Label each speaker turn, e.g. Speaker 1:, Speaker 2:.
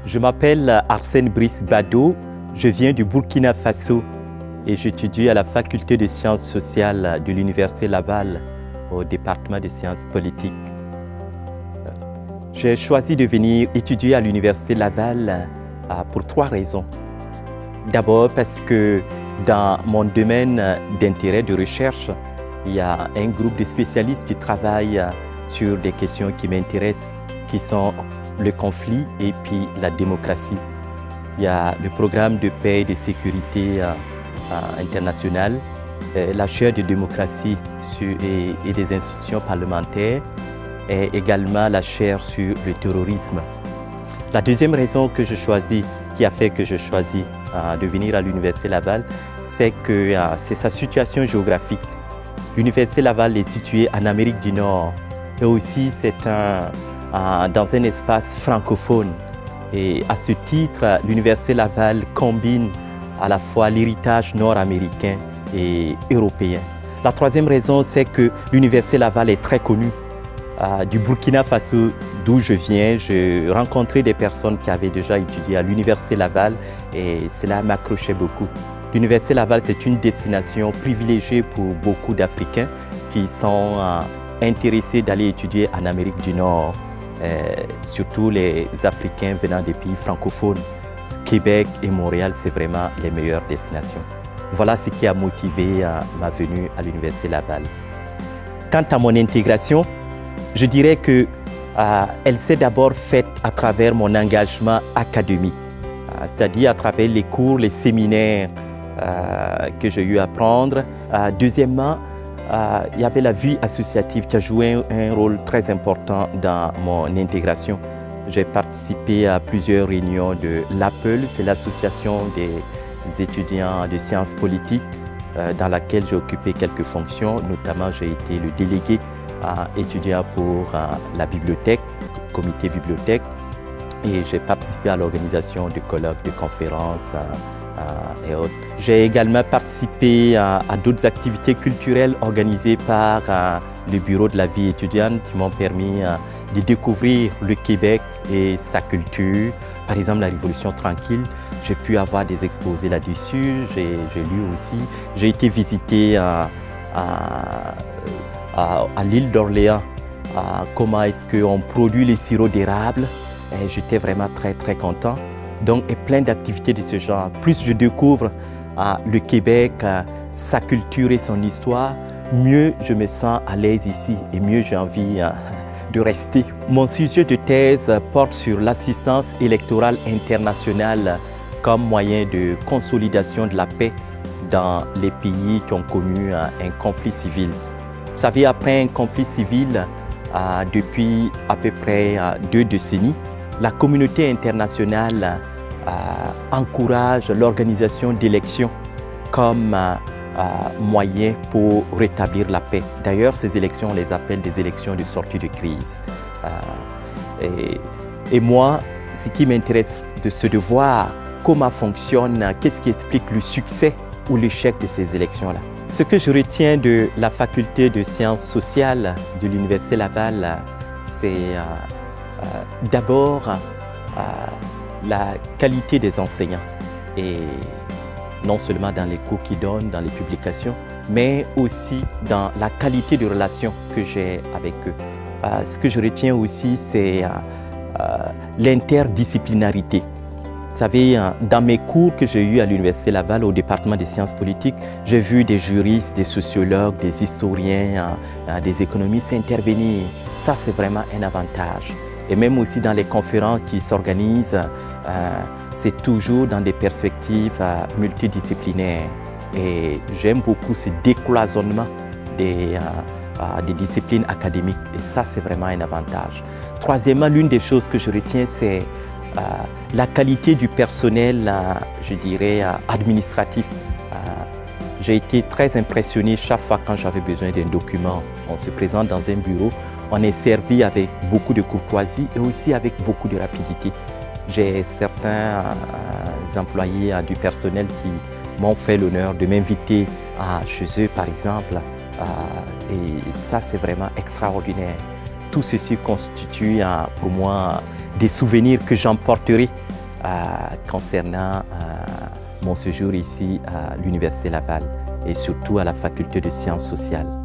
Speaker 1: Je m'appelle Arsène Brice Bado, je viens du Burkina Faso et j'étudie à la faculté de sciences sociales de l'Université Laval au département de sciences politiques. J'ai choisi de venir étudier à l'Université Laval pour 3 raisons. D'abord parce que dans mon domaine d'intérêt de recherche, il y a un groupe de spécialistes qui travaillent sur des questions qui m'intéressent, qui sont le conflit et puis la démocratie. Il y a le programme de paix et de sécurité internationale, la chaire de démocratie et des institutions parlementaires et également la chaire sur le terrorisme. La deuxième raison que je choisis, qui a fait que je choisis de venir à l'Université Laval, c'est que c'est sa situation géographique. L'Université Laval est située en Amérique du Nord et aussi c'est dans un espace francophone. Et à ce titre, l'Université Laval combine à la fois l'héritage nord-américain et européen. La troisième raison, c'est que l'Université Laval est très connue. Du Burkina Faso, d'où je viens, j'ai rencontré des personnes qui avaient déjà étudié à l'Université Laval et cela m'accrochait beaucoup. L'Université Laval, c'est une destination privilégiée pour beaucoup d'Africains qui sont intéressés d'aller étudier en Amérique du Nord, surtout les Africains venant des pays francophones. Québec et Montréal, c'est vraiment les meilleures destinations. Voilà ce qui a motivé ma venue à l'Université Laval. Quant à mon intégration, je dirais qu'elle s'est d'abord faite à travers mon engagement académique, c'est-à-dire à travers les cours, les séminaires que j'ai eu à prendre. Deuxièmement, il y avait la vie associative qui a joué un rôle très important dans mon intégration. J'ai participé à plusieurs réunions de l'APEL, c'est l'association des étudiants de sciences politiques, dans laquelle j'ai occupé quelques fonctions. Notamment, j'ai été le délégué étudiant pour la bibliothèque, le comité bibliothèque, et j'ai participé à l'organisation de colloques, de conférences et autres. J'ai également participé à d'autres activités culturelles organisées par le bureau de la vie étudiante qui m'ont permis de découvrir le Québec et sa culture. Par exemple, la Révolution tranquille, j'ai pu avoir des exposés là-dessus, j'ai lu aussi. J'ai été visiter à l'île d'Orléans, comment est-ce qu'on produit les sirops d'érable. J'étais vraiment très content. Donc, et plein d'activités de ce genre. Plus je découvre le Québec, sa culture et son histoire, mieux je me sens à l'aise ici et mieux j'ai envie de rester. Mon sujet de thèse porte sur l'assistance électorale internationale comme moyen de consolidation de la paix dans les pays qui ont connu un conflit civil. Vous savez, après un conflit civil, depuis à peu près 2 décennies, la communauté internationale encourage l'organisation d'élections comme moyen pour rétablir la paix. D'ailleurs, ces élections, on les appelle des élections de sortie de crise. Et moi, ce qui m'intéresse, c'est de voir comment fonctionne, qu'est-ce qui explique le succès ou l'échec de ces élections-là. Ce que je retiens de la faculté de sciences sociales de l'Université Laval, c'est d'abord la qualité des enseignants, et non seulement dans les cours qu'ils donnent, dans les publications, mais aussi dans la qualité de relations que j'ai avec eux. Ce que je retiens aussi, c'est l'interdisciplinarité. Vous savez, dans mes cours que j'ai eus à l'Université Laval, au département des sciences politiques, j'ai vu des juristes, des sociologues, des historiens, des économistes intervenir. Ça, c'est vraiment un avantage. Et même aussi dans les conférences qui s'organisent, c'est toujours dans des perspectives multidisciplinaires. Et j'aime beaucoup ce décloisonnement des disciplines académiques. Et ça, c'est vraiment un avantage. Troisièmement, l'une des choses que je retiens, c'est la qualité du personnel, je dirais, administratif. J'ai été très impressionné chaque fois quand j'avais besoin d'un document. On se présente dans un bureau, on est servi avec beaucoup de courtoisie et aussi avec beaucoup de rapidité. J'ai certains employés du personnel qui m'ont fait l'honneur de m'inviter chez eux, par exemple. Et ça, c'est vraiment extraordinaire. Tout ceci constitue pour moi des souvenirs que j'emporterai concernant mon séjour ici à l'Université Laval et surtout à la faculté de sciences sociales.